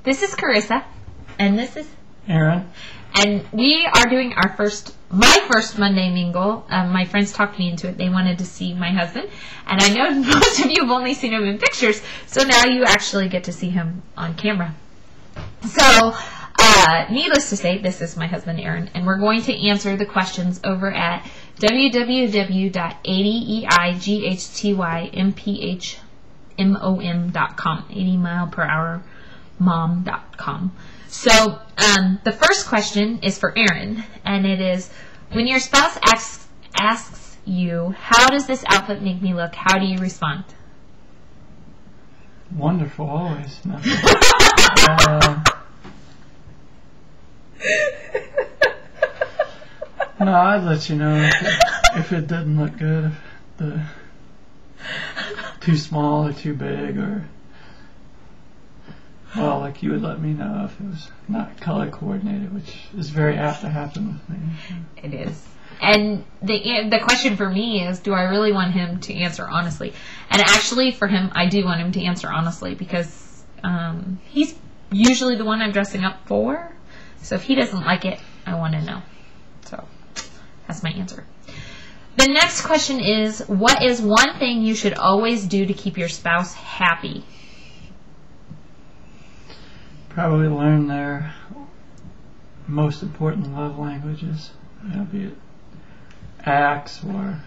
This is Carissa, and this is Aaron. And we are doing my first Monday Mingle. My friends talked me into it. They wanted to see my husband. And I know most of you have only seen him in pictures, so now you actually get to see him on camera. So, needless to say, this is my husband, Aaron, and we're going to answer the questions over at www.80EIGHTYMPHMOM.com, 80mileperahourmom.com. So, the first question is for Aaron, and it is, when your spouse asks you, how does this outfit make me look, how do you respond? Wonderful, always. No, I'd let you know if it doesn't look good, if too small or too big, or... Well, like you would let me know if it was not color coordinated, which is very apt to happen with me. It is. And the question for me is, do I really want him to answer honestly? And actually, for him, I do want him to answer honestly, because he's usually the one I'm dressing up for. So if he doesn't like it, I want to know. So that's my answer. The next question is, what is one thing you should always do to keep your spouse happy? Probably learn their most important love languages, be it acts or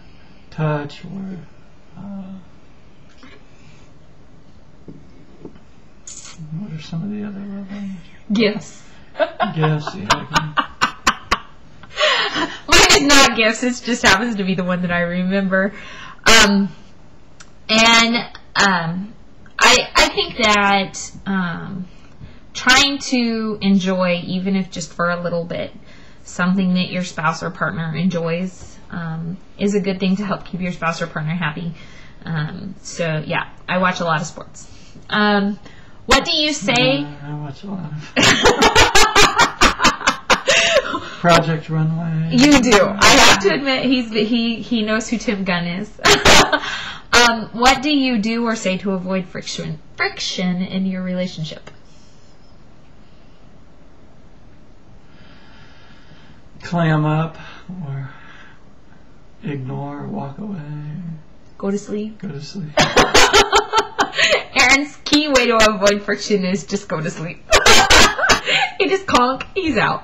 touch or what are some of the other love languages? Gifts. Gifts, yeah. Mine is not gifts, it just happens to be the one that I remember. I think that trying to enjoy, even if just for a little bit, something that your spouse or partner enjoys is a good thing to help keep your spouse or partner happy. So, yeah, I watch a lot of sports. What do you say? I watch a lot of Project Runway. You do. I have to admit, he knows who Tim Gunn is. What do you do or say to avoid friction in your relationship? Clam up, or ignore, or walk away. Go to sleep. Go to sleep. Aaron's key way to avoid friction is just go to sleep. He just conk, he's out.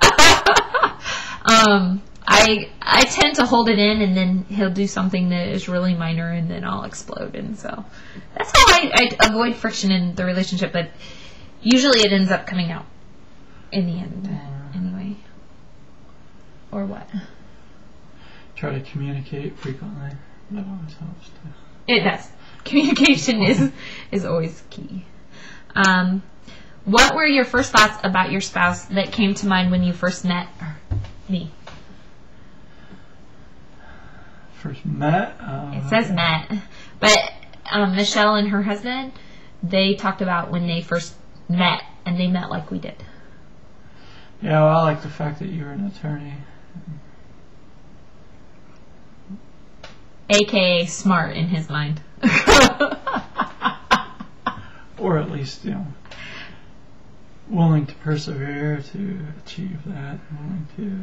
I tend to hold it in, and then he'll do something that is really minor, and then I'll explode. And so that's how I avoid friction in the relationship. But usually it ends up coming out in the end, anyway. Or what? Try to communicate frequently. That always helps too. It does. Communication is always key. What were your first thoughts about your spouse that came to mind when you first met me? First met? It says met. But Michelle and her husband, they talked about when they first met, and they met like we did. Yeah, well, I like the fact that you're an attorney. AKA smart in his mind. Or at least, willing to persevere to achieve that, willing to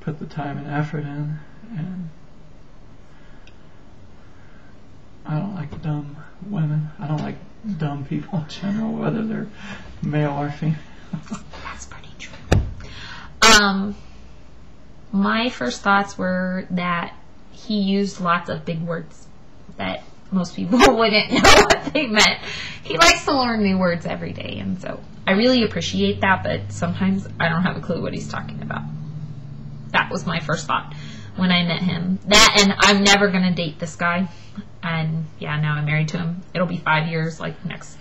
put the time and effort in. And I don't like dumb women. I don't like dumb people in general, whether they're male or female. That's pretty true. My first thoughts were that he used lots of big words that most people wouldn't know what they meant. He likes to learn new words every day, and so I really appreciate that, but sometimes I don't have a clue what he's talking about. That was my first thought when I met him. That, and I'm never going to date this guy. And yeah, now I'm married to him. It'll be 5 years, like next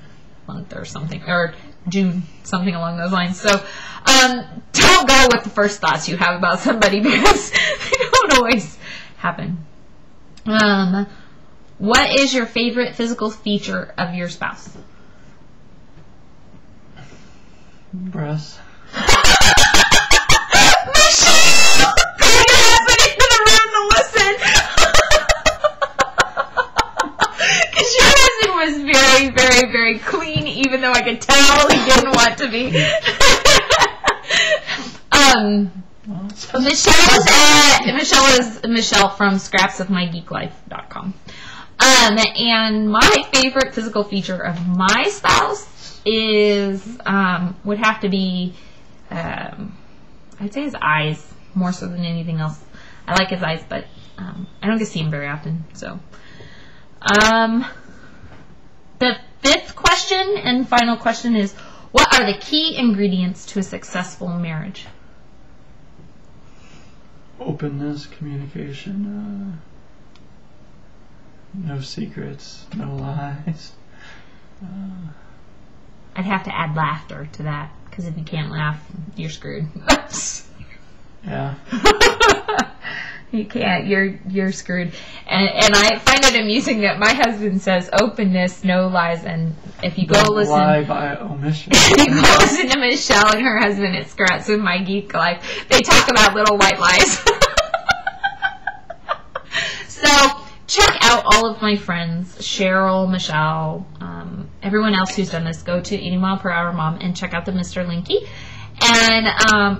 month or something, or June, something along those lines. So don't go with the first thoughts you have about somebody, because they don't always happen. What is your favorite physical feature of your spouse? Breasts. Michelle! Somebody's in the room to listen. Because you're messing was very, very, very clean, even though I could tell he didn't want to be. Michelle from scrapsofmygeeklife.com. And my favorite physical feature of my spouse is would have to be I'd say his eyes more so than anything else. I like his eyes, but I don't get to see him very often. So the fifth question and final question is, what are the key ingredients to a successful marriage? Openness, communication, no secrets, no lies. I'd have to add laughter to that, because if you can't laugh, you're screwed. Yeah. You can't. You're screwed. And I find it amusing that my husband says openness, no lies, and if you go listen, lie by omission. If you go listen to Michelle and her husband at Scraps in My Geek Life, they talk about little white lies. So check out all of my friends, Cheryl, Michelle, everyone else who's done this. Go to 80 Mile Per Hour Mom and check out the Mr. Linky. And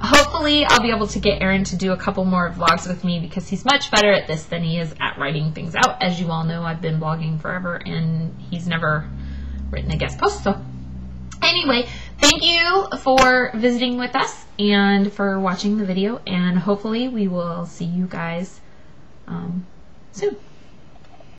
hopefully I'll be able to get Aaron to do a couple more vlogs with me, because he's much better at this than he is at writing things out. As you all know, I've been blogging forever and he's never written a guest post. So anyway, thank you for visiting with us and for watching the video, and hopefully we will see you guys soon.